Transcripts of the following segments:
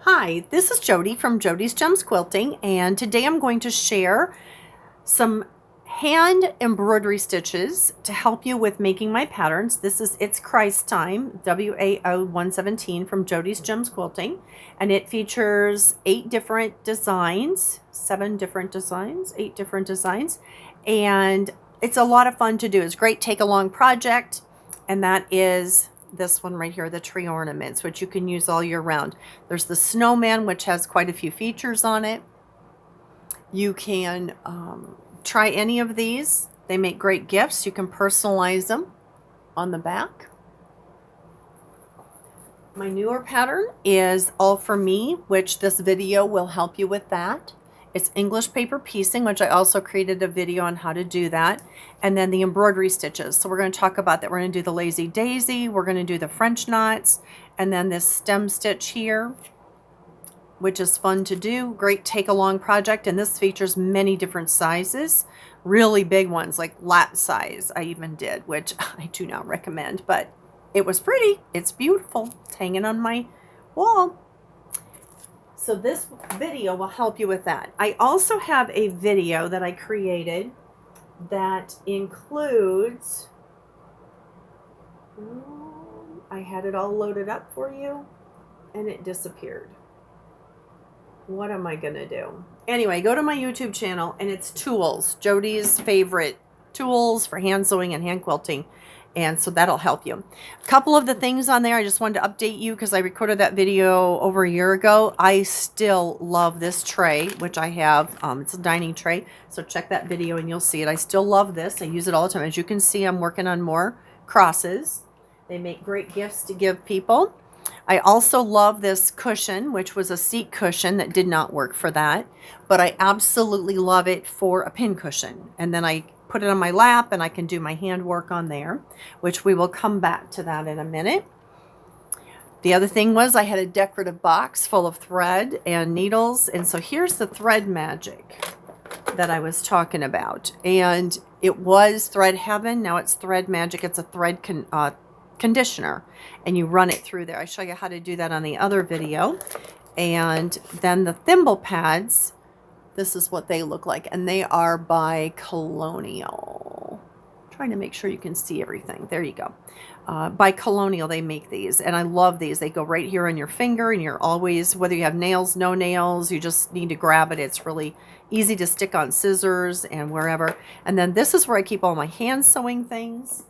Hi, this is Jody from Jody's Gems Quilting, and today I'm going to share some hand embroidery stitches to help you with making my patterns. This is It's CHRISTtime, WAO 117 from Jody's Gems Quilting, and it features 8 different designs, 8 different designs, and it's a lot of fun to do. It's a great take-along project, and that is this one right here, the tree ornaments, which you can use all year round. There's the snowman, which has quite a few features on it. You can try any of these. They make great gifts. You can personalize them on the back. My newer pattern is All For Me, which this video will help you with that. It's English paper piecing, which I also created a video on how to do that. And then the embroidery stitches. So we're going to talk about that. We're going to do the lazy daisy. We're going to do the French knots. And then this stem stitch here, which is fun to do. Great take-along project. And this features many different sizes. Really big ones, like lap size I even did, which I do not recommend. But it was pretty. It's beautiful. It's hanging on my wall. So this video will help you with that. I also have a video that I created that includes, I had it all loaded up for you and it disappeared. What am I gonna do? Anyway, go to my YouTube channel and it's tools, Jody's favorite tools for hand sewing and hand quilting. And so that'll help you. A couple of the things on there, I just wanted to update you because I recorded that video over a year ago. I still love this tray, which I have. It's a dining tray. So check that video and you'll see it. I still love this. I use it all the time. As you can see, I'm working on more crosses. They make great gifts to give people. I also love this cushion, which was a seat cushion that did not work for that. But I absolutely love it for a pin cushion. And then I put it on my lap and I can do my handwork on there, which we will come back to that in a minute. The other thing was I had a decorative box full of thread and needles. And so here's the thread magic that I was talking about. And it was thread heaven. Now it's thread magic. It's a thread conditioner and you run it through there. I show you how to do that on the other video. And then the thimble pads, this is what they look like, and they are by Colonial. I'm trying to make sure you can see everything. There you go. By Colonial, they make these, and I love these. They go right here on your finger, and you're always, whether you have nails, no nails, you just need to grab it. It's really easy to stick on scissors and wherever. And then this is where I keep all my hand sewing things.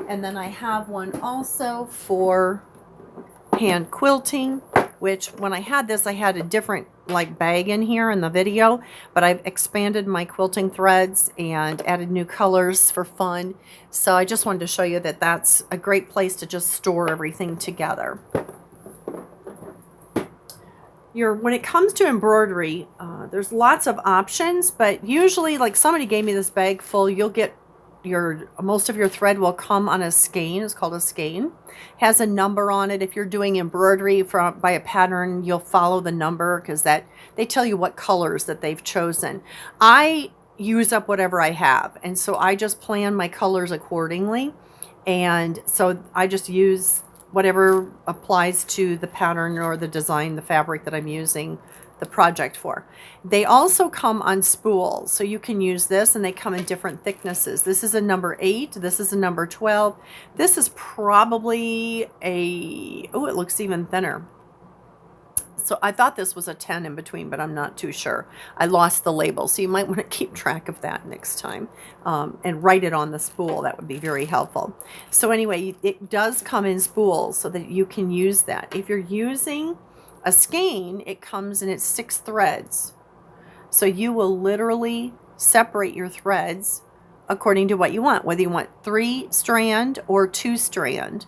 And then I have one also for hand quilting, which when I had this, I had a different like bag in here in the video, but I've expanded my quilting threads and added new colors for fun. So I just wanted to show you that that's a great place to just store everything together. When it comes to embroidery, there's lots of options, but usually, like somebody gave me this bag full, you'll get most of your thread will come on a skein. It's called a skein. Has a number on it. If you're doing embroidery by a pattern, you'll follow the number because they tell you what colors that they've chosen. I use up whatever I have, and so I just plan my colors accordingly. And so I just use whatever applies to the pattern or the design, the fabric that I'm using the project for. They also come on spools, so you can use this, and they come in different thicknesses. This is a number 8, this is a number 12. This is probably it looks even thinner. So I thought this was a 10 in between, but I'm not too sure. I lost the label, so you might want to keep track of that next time and write it on the spool. That would be very helpful. So anyway, it does come in spools so that you can use that. If you're using a skein, it comes in its 6 threads. So you will literally separate your threads according to what you want, whether you want 3 strand or 2 strand.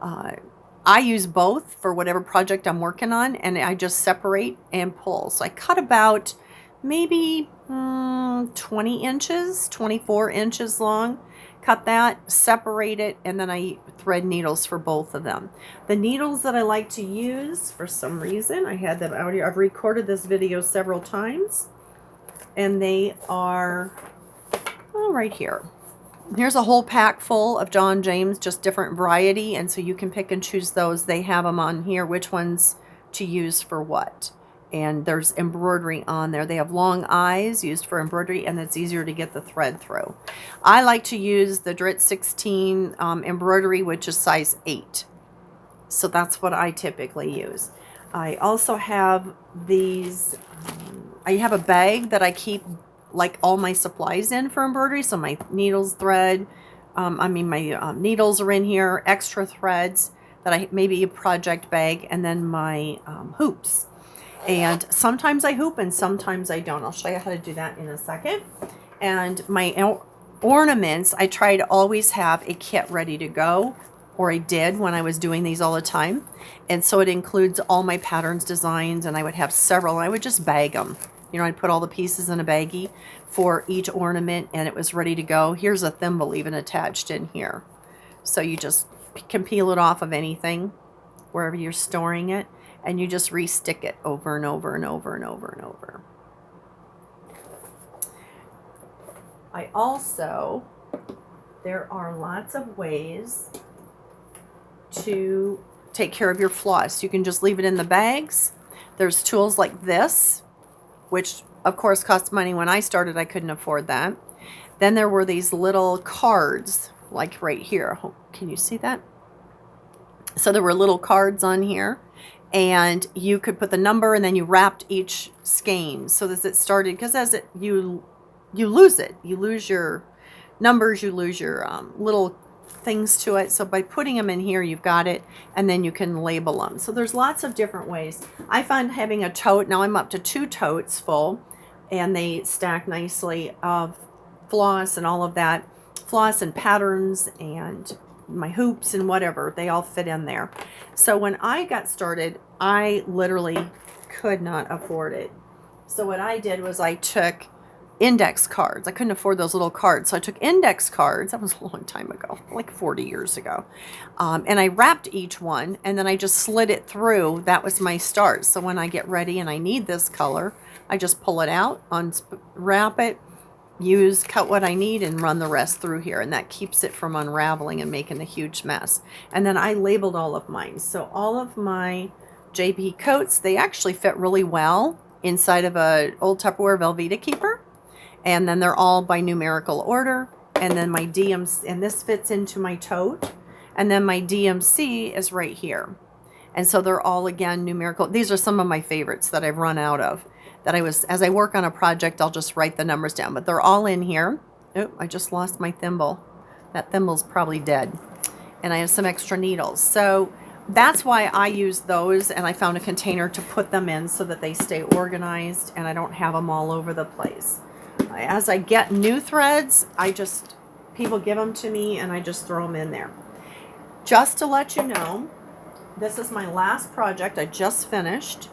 I use both for whatever project I'm working on, and I just separate and pull. So I cut about maybe 20 inches, 24 inches long. Cut that, separate it, and then I thread needles for both of them. The needles that I like to use, for some reason, I had them out here. I've recorded this video several times, and they are right here. Here's a whole pack full of John James, just different variety, and so you can pick and choose those. They have them on here, which ones to use for what. And there's embroidery on there. They have long eyes used for embroidery, and it's easier to get the thread through. I like to use the Drit 16 embroidery, which is size 8. So that's what I typically use. I also have these, I have a bag that I keep like all my supplies in for embroidery. So my needles, thread, my needles are in here, extra threads that maybe a project bag, and then my hoops. And sometimes I hoop and sometimes I don't. I'll show you how to do that in a second. And my ornaments, I try to always have a kit ready to go, or I did when I was doing these all the time. And so it includes all my patterns, designs, and I would have several. I would just bag them. You know, I'd put all the pieces in a baggie for each ornament, and it was ready to go. Here's a thimble even attached in here. So you just can peel it off of anything, wherever you're storing it, and you just re-stick it over and over and over and over and over. I also, there are lots of ways to take care of your floss. You can just leave it in the bags. There's tools like this, which of course cost money. When I started, I couldn't afford that. Then there were these little cards, like right here. Can you see that? So there were little cards on here, and you could put the number, and then you wrapped each skein so that it started, because as you lose it, you lose your numbers, you lose your little things to it. So by putting them in here, you've got it, and then you can label them. So there's lots of different ways. I find having a tote, now I'm up to 2 totes full, and they stack nicely of floss and all of that. Floss and patterns and my hoops and whatever, they all fit in there. So when I got started, I literally could not afford it. So what I did was I took index cards. I couldn't afford those little cards. So I took index cards. That was a long time ago, like 40 years ago. And I wrapped each one, and then I just slid it through. That was my start. So when I get ready and I need this color, I just pull it out, unwrap it, cut what I need, and run the rest through here. And that keeps it from unraveling and making a huge mess. And then I labeled all of mine. So all of my JP coats, they actually fit really well inside of a old Tupperware Velveeta keeper. And then they're all by numerical order. And then my DMC, and this fits into my tote. And then my DMC is right here. And so they're all, again, numerical. These are some of my favorites that I've run out of. As I work on a project, I'll just write the numbers down. But they're all in here. Oh, I just lost my thimble. That thimble's probably dead. And I have some extra needles. So that's why I use those. And I found a container to put them in so that they stay organized and I don't have them all over the place. As I get new threads, people give them to me and I just throw them in there. Just to let you know, this is my last project I just finished,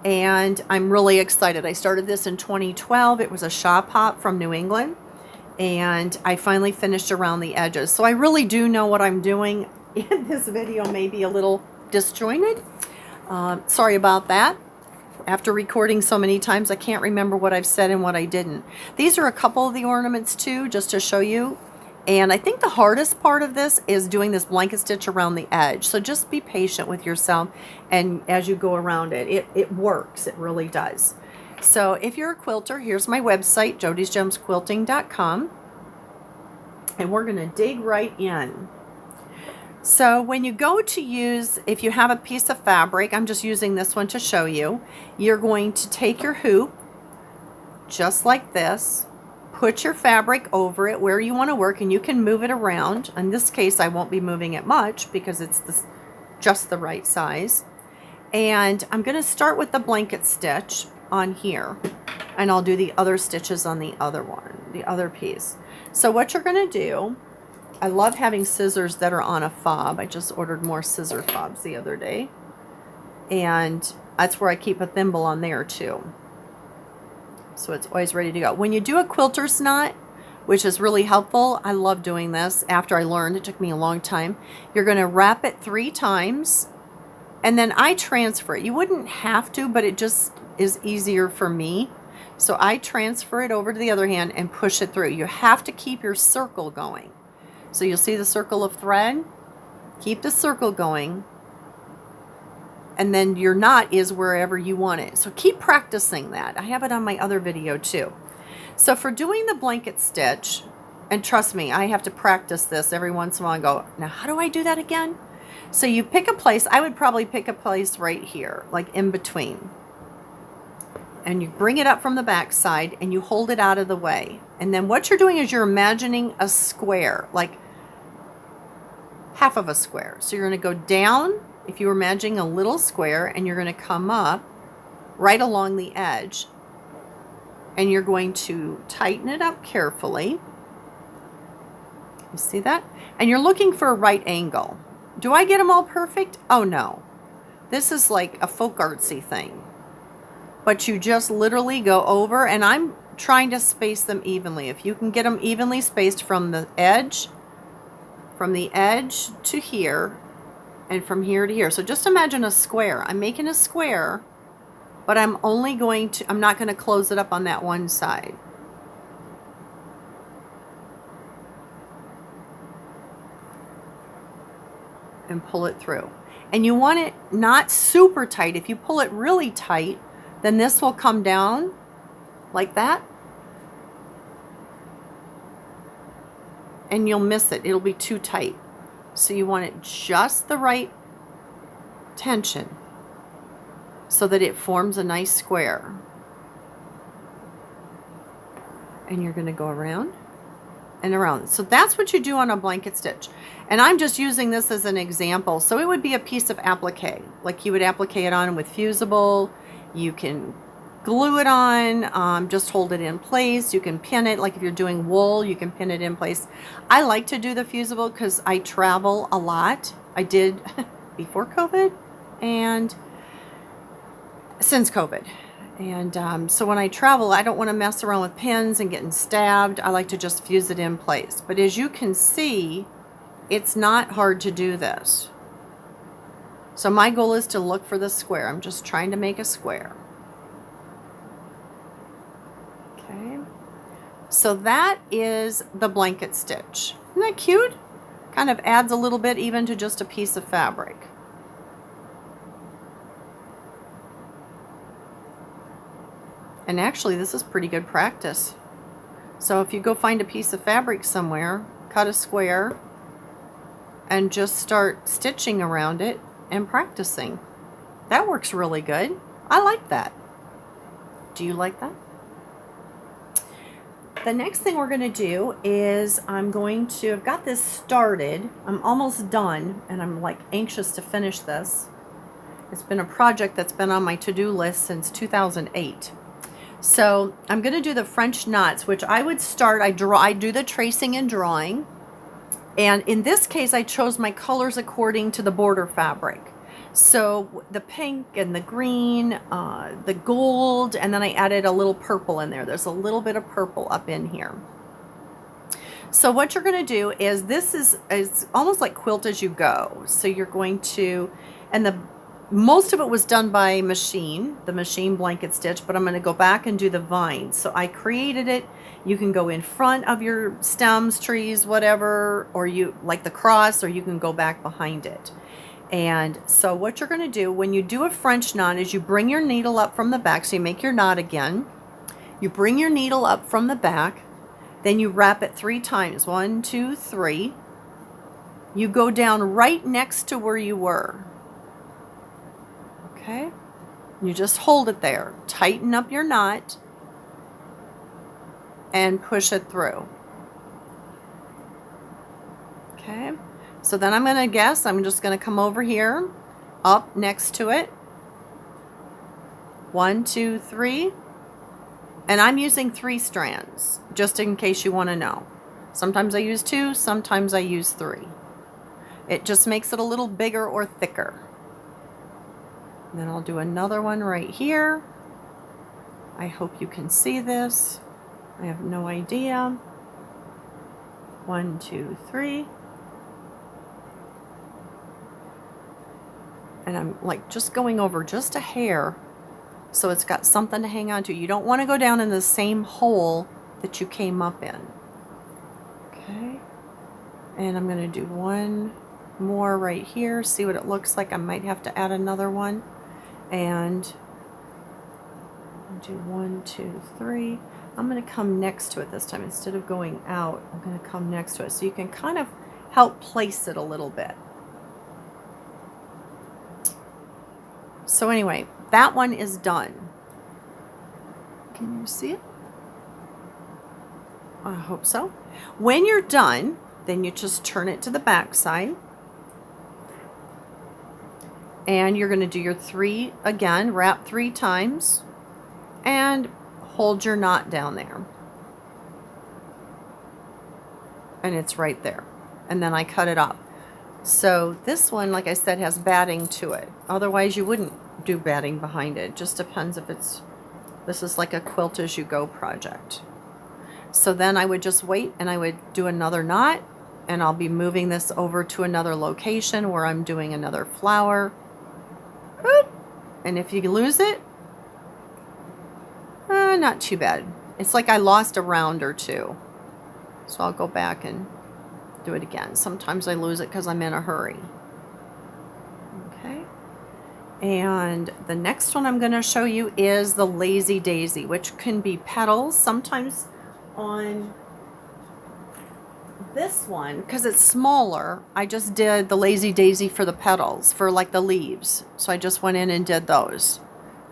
and I'm really excited. I started this in 2012. It was a shop hop from New England, and I finally finished around the edges. So I really do know what I'm doing. In this video may be a little disjointed. Sorry about that. After recording so many times, I can't remember what I've said and what I didn't. These are a couple of the ornaments too, just to show you. And I think the hardest part of this is doing this blanket stitch around the edge. So just be patient with yourself, and as you go around it, it works. It really does. So if you're a quilter, here's my website, jodysjemsquilting.com. And we're going to dig right in. So when you go to use, if you have a piece of fabric, I'm just using this one to show you, you're going to take your hoop, just like this, put your fabric over it where you want to work, and you can move it around. In this case, I won't be moving it much because it's just the right size. And I'm going to start with the blanket stitch on here, and I'll do the other stitches on the other one, the other piece. So what you're going to do, I love having scissors that are on a fob. I just ordered more scissor fobs the other day. And that's where I keep a thimble on there too. So it's always ready to go. When you do a quilter's knot, which is really helpful, I love doing this after I learned, it took me a long time. You're going to wrap it 3 times, and then I transfer it. You wouldn't have to, but it just is easier for me. So I transfer it over to the other hand and push it through. You have to keep your circle going. So you'll see the circle of thread. Keep the circle going. and then your knot is wherever you want it. So keep practicing that. I have it on my other video too. So for doing the blanket stitch, and trust me, I have to practice this every once in a while and go, now how do I do that again? So you pick a place, I would probably pick a place right here, like in between. And you bring it up from the back side and you hold it out of the way. And then what you're doing is you're imagining a square, like half of a square. So you're going to go down, if you were imagining a little square, and you're going to come up right along the edge. And you're going to tighten it up carefully. You see that? And you're looking for a right angle. Do I get them all perfect? Oh no. This is like a folk artsy thing. But you just literally go over, and I'm trying to space them evenly. If you can get them evenly spaced from the edge to here, and from here to here. So just imagine a square. I'm making a square, but I'm not going to close it up on that one side. And pull it through. And you want it not super tight. If you pull it really tight, then this will come down like that. And you'll miss it. It'll be too tight. So you want it just the right tension so that it forms a nice square. And you're going to go around and around. So that's what you do on a blanket stitch. And I'm just using this as an example. So it would be a piece of applique. Like you would applique it on with fusible. You can glue it on, just hold it in place. You can pin it. Like if you're doing wool, you can pin it in place. I like to do the fusible because I travel a lot. I did before COVID and since COVID. And so when I travel, I don't want to mess around with pins and getting stabbed. I like to just fuse it in place. But as you can see, it's not hard to do this. So my goal is to look for the square. I'm just trying to make a square. Okay. So that is the blanket stitch. Isn't that cute? Kind of adds a little bit even to just a piece of fabric. And actually, this is pretty good practice. So if you go find a piece of fabric somewhere, cut a square, and just start stitching around it and practicing. That works really good. I like that. Do you like that? The next thing we're going to do is I've got this started. I'm almost done, and I'm like anxious to finish this. It's been a project that's been on my to-do list since 2008. So I'm going to do the French knots, which I would start, I do the tracing and drawing. And in this case, I chose my colors according to the border fabric. So the pink and the green, the gold, and then I added a little purple in there. There's a little bit of purple up in here. So what you're going to do is this is almost like quilt as you go. So you're going to, and most of it was done by machine, the machine blanket stitch, but I'm going to go back and do the vines. So I created it. You can go in front of your stems, trees, whatever, or you like the cross, or you can go back behind it. And so what you're going to do when you do a French knot is you bring your needle up from the back. So you make your knot again. You bring your needle up from the back. Then you wrap it 3 times. 1, 2, 3. You go down right next to where you were. Okay? You just hold it there. Tighten up your knot and push it through. Okay? So then I'm going to guess, I'm just going to come over here, up next to it. 1, 2, 3. And I'm using 3 strands, just in case you want to know. Sometimes I use 2, sometimes I use 3. It just makes it a little bigger or thicker. And then I'll do another one right here. I hope you can see this. I have no idea. 1, 2, 3. And I'm like just going over just a hair so it's got something to hang on to. You don't want to go down in the same hole that you came up in. Okay. And I'm going to do 1, more right here, see what it looks like. I might have to add another one. And do 1, 2, 3. I'm going to come next to it this time. Instead of going out, I'm going to come next to it. So you can kind of help place it a little bit. So anyway, that one is done. Can you see it? I hope so. When you're done, then you just turn it to the back side. And you're going to do your 3 again, wrap 3 times, and hold your knot down there. And it's right there. And then I cut it off. So this one, like I said, has batting to it. Otherwise, you wouldn't do batting behind it. Just depends if it's, this is like a quilt as you go project. So then I would just wait and I would do another knot, and I'll be moving this over to another location where I'm doing another flower. And if you lose it, not too bad. It's like I lost a round or two. So I'll go back and do it again. Sometimes I lose it because I'm in a hurry. Okay. And the next one I'm going to show you is the Lazy Daisy, which can be petals. Sometimes on this one, because it's smaller, I just did the Lazy Daisy for the petals, for like the leaves. So I just went in and did those.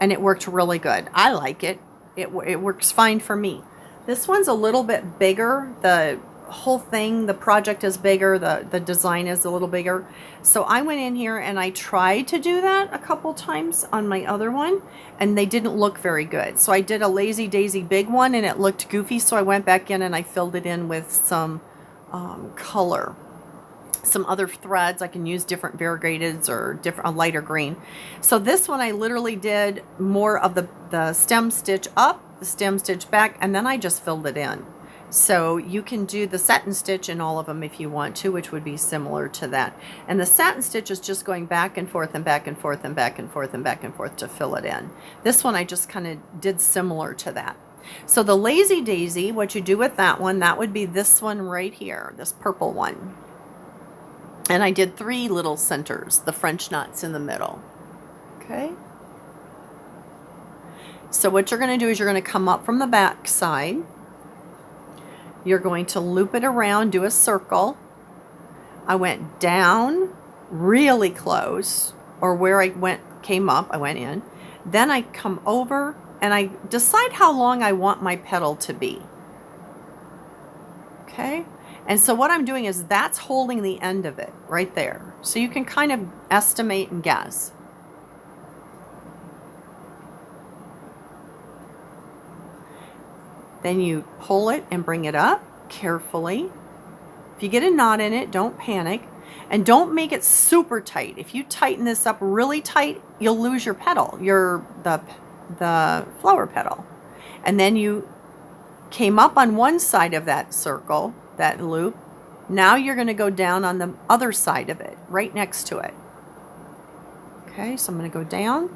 And it worked really good. I like it. It works fine for me. This one's a little bit bigger. The whole thing, the project is bigger. The design is a little bigger. So I went in here and I tried to do that a couple times on my other one, and they didn't look very good. So I did a Lazy Daisy big one and it looked goofy. So I went back in and I filled it in with some color. Some other threads. I can use different variegateds or a lighter green. So this one I literally did more of the stem stitch up, the stem stitch back, and then I just filled it in. So you can do the satin stitch in all of them if you want to, which would be similar to that. And the satin stitch is just going back and forth and back and forth and back and forth and back and forth to fill it in. This one I just kind of did similar to that. So the Lazy Daisy, what you do with that one, that would be this one right here, this purple one. And I did 3 little centers, the French knots in the middle. Okay. So what you're going to do is you're going to come up from the back side. You're going to loop it around, do a circle. I went down really close, or where I came up, I went in. Then I come over and I decide how long I want my petal to be. Okay. And so what I'm doing is that's holding the end of it right there. So you can kind of estimate and guess. Then you pull it and bring it up carefully. If you get a knot in it, don't panic. And don't make it super tight. If you tighten this up really tight, you'll lose your petal, the flower petal. And then you came up on one side of that circle, that loop. Now you're going to go down on the other side of it, right next to it. Okay, so I'm going to go down,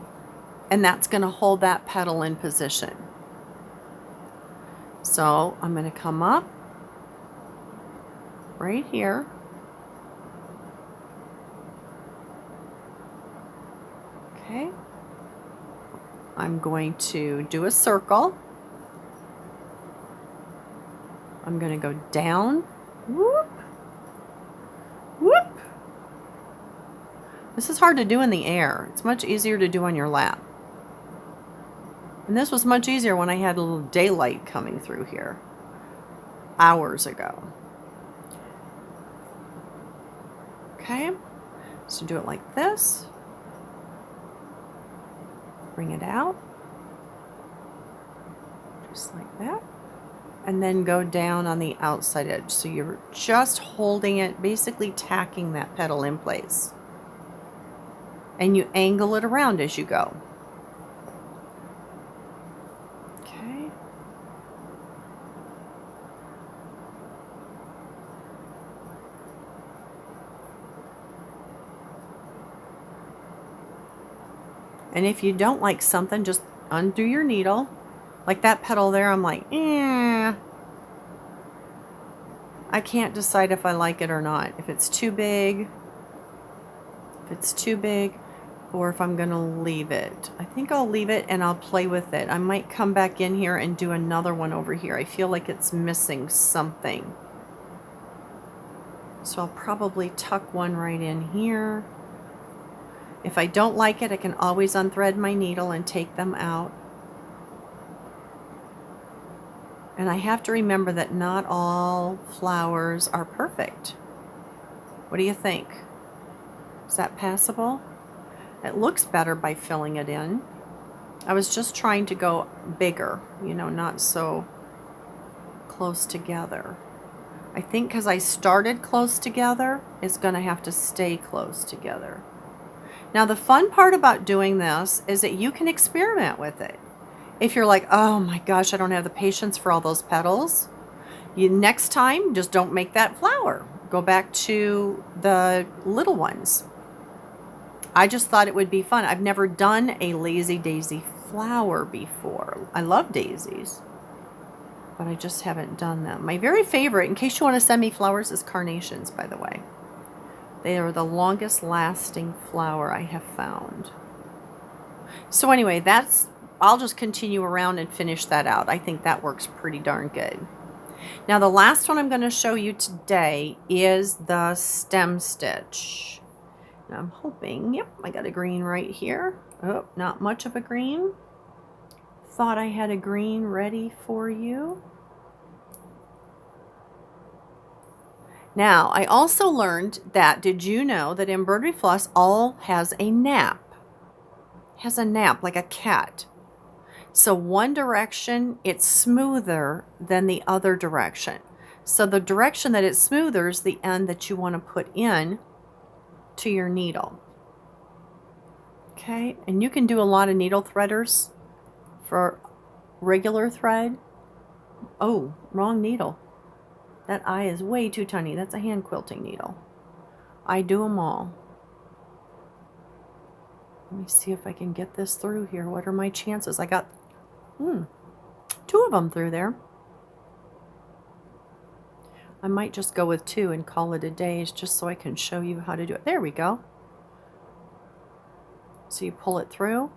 and that's going to hold that petal in position. So I'm going to come up right here. Okay. I'm going to do a circle. I'm going to go down, whoop, whoop. This is hard to do in the air. It's much easier to do on your lap. And this was much easier when I had a little daylight coming through here hours ago. Okay, so do it like this. Bring it out, just like that. And then go down on the outside edge. So you're just holding it, basically tacking that petal in place. And you angle it around as you go. Okay. And if you don't like something, just undo your needle. Like that petal there, I'm like, I can't decide if I like it or not. If it's too big, if it's too big, or if I'm going to leave it. I think I'll leave it and I'll play with it. I might come back in here and do another one over here. I feel like it's missing something. So I'll probably tuck one right in here. If I don't like it, I can always unthread my needle and take them out. And I have to remember that not all flowers are perfect. What do you think? Is that passable? It looks better by filling it in. I was just trying to go bigger, you know, not so close together. I think because I started close together, it's going to have to stay close together. Now, the fun part about doing this is that you can experiment with it. If you're like, oh my gosh, I don't have the patience for all those petals, next time, just don't make that flower. Go back to the little ones. I just thought it would be fun. I've never done a lazy daisy flower before. I love daisies, but I just haven't done them. My very favorite, in case you want to send me flowers, is carnations, by the way. They are the longest lasting flower I have found. So anyway, I'll just continue around and finish that out. I think that works pretty darn good. Now the last one I'm going to show you today is the stem stitch. And I'm hoping, yep, I got a green right here. Oh, not much of a green. Thought I had a green ready for you. Now, I also learned that, did you know that embroidery floss all has a nap? Has a nap like a cat. So one direction, it's smoother than the other direction. So the direction that it's smoother is the end that you want to put in to your needle. Okay, and you can do a lot of needle threaders for regular thread. Oh, wrong needle. That eye is way too tiny. That's a hand quilting needle. I do them all. Let me see if I can get this through here. What are my chances? I got 2 of them through there. I might just go with 2 and call it a day, just so I can show you how to do it. There we go. So you pull it through,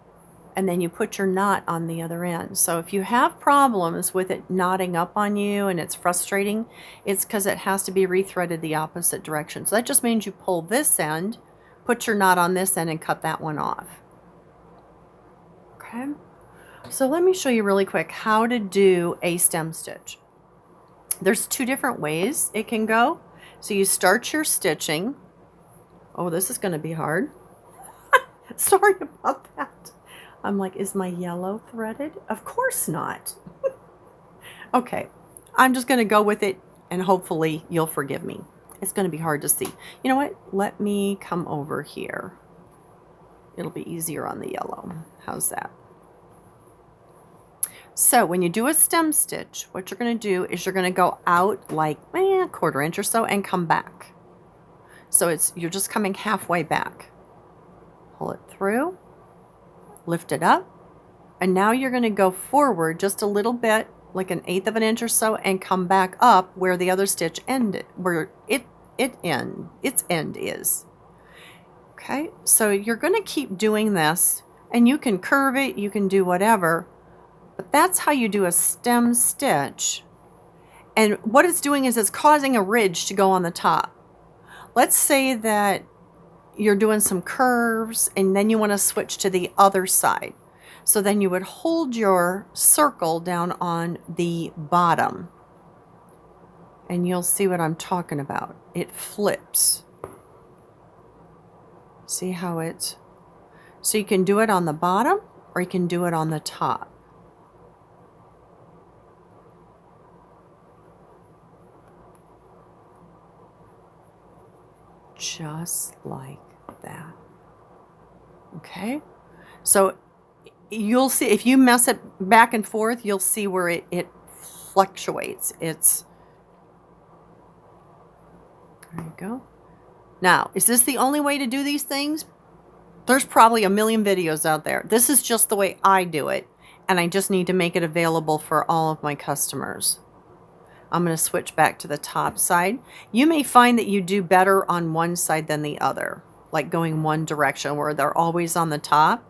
and then you put your knot on the other end. So if you have problems with it knotting up on you and it's frustrating, it's because it has to be rethreaded the opposite direction. So that just means you pull this end, put your knot on this end, and cut that one off. Okay, so let me show you really quick how to do a stem stitch. There's 2 different ways it can go. So you start your stitching. Oh, this is going to be hard. Sorry about that. I'm like, is my yellow threaded? Of course not. Okay, I'm just going to go with it, and hopefully you'll forgive me. It's going to be hard to see. You know what? Let me come over here. It'll be easier on the yellow. How's that? So when you do a stem stitch, what you're going to do is you're going to go out like a 1/4 inch or so and come back. So you're just coming halfway back. Pull it through, lift it up, and now you're going to go forward just a little bit, like 1/8 of an inch or so, and come back up where the other stitch ended, where its end is. Okay, so you're going to keep doing this, and you can curve it, you can do whatever, but that's how you do a stem stitch. And what it's doing is it's causing a ridge to go on the top. Let's say that you're doing some curves and then you want to switch to the other side. So then you would hold your circle down on the bottom, and you'll see what I'm talking about. It flips. See how so you can do it on the bottom or you can do it on the top. Just like that. Okay, so you'll see if you mess it back and forth, you'll see where it fluctuates. There you go. Now, is this the only way to do these things? There's probably a million videos out there. This is just the way I do it, and I just need to make it available for all of my customers. I'm going to switch back to the top side. You may find that you do better on one side than the other. like going one direction where they're always on the top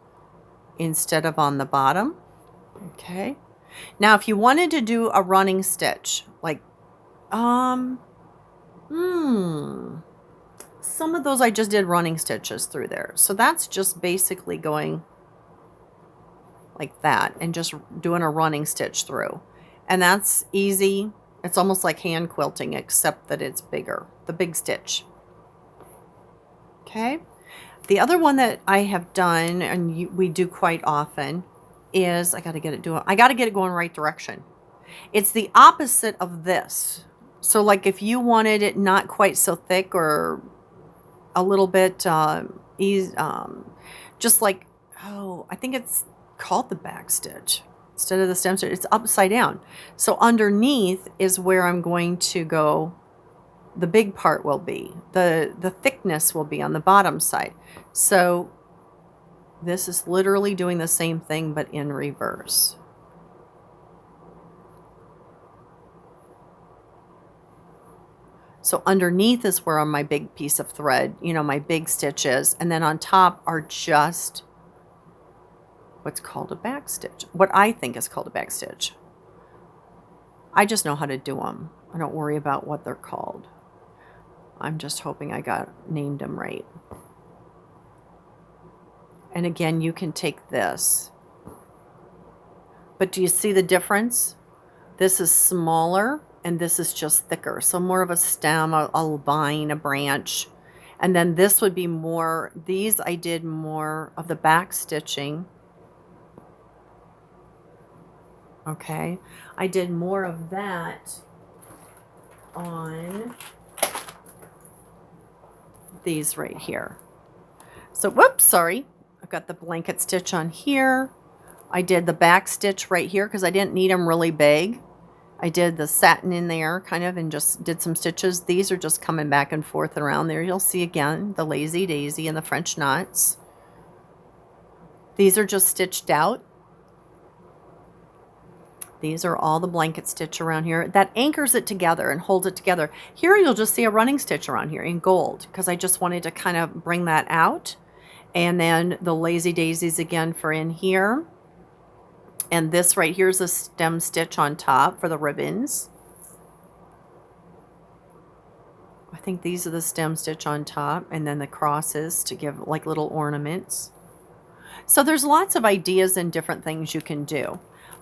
instead of on the bottom. Okay. Now, if you wanted to do a running stitch, like, some of those I just did running stitches through there. So that's just basically going like that and just doing a running stitch through. And that's easy. It's almost like hand quilting, except that it's bigger, the big stitch. Okay. The other one that I have done, and we do quite often, is I got to get it going right direction. It's the opposite of this. So like if you wanted it not quite so thick or a little bit just like, I think it's called the back stitch instead of the stem stitch. It's upside down. So underneath is where I'm going to go. The big part will be, the thickness will be on the bottom side. So this is literally doing the same thing, but in reverse. So underneath is where my big piece of thread, my big stitches, and then on top are just what's called a back stitch. What I think is called a back stitch. I just know how to do them. I don't worry about what they're called. I'm just hoping I named them right. And again, you can take this. But do you see the difference? This is smaller and this is just thicker. So more of a stem, a vine, a branch. And then this would be more, these I did more of the back stitching. Okay. I did more of that on these right here. So, whoops, sorry. I've got the blanket stitch on here. I did the back stitch right here because I didn't need them really big. I did the satin in there kind of and just did some stitches. These are just coming back and forth around there. You'll see again the lazy daisy and the French knots. These are just stitched out. These are all the blanket stitch around here. That anchors it together and holds it together. Here you'll just see a running stitch around here in gold because I just wanted to kind of bring that out. And then the lazy daisies again for in here. And this right here is a stem stitch on top for the ribbons. I think these are the stem stitch on top and then the crosses to give like little ornaments. So there's lots of ideas and different things you can do.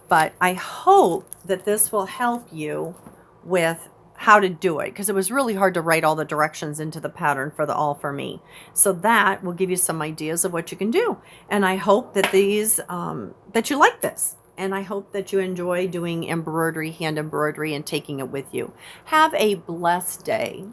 But I hope that this will help you with how to do it because it was really hard to write all the directions into the pattern for the All For Me. So that will give you some ideas of what you can do. And I hope that these, that you like this. And I hope that you enjoy doing embroidery, hand embroidery, and taking it with you. Have a blessed day.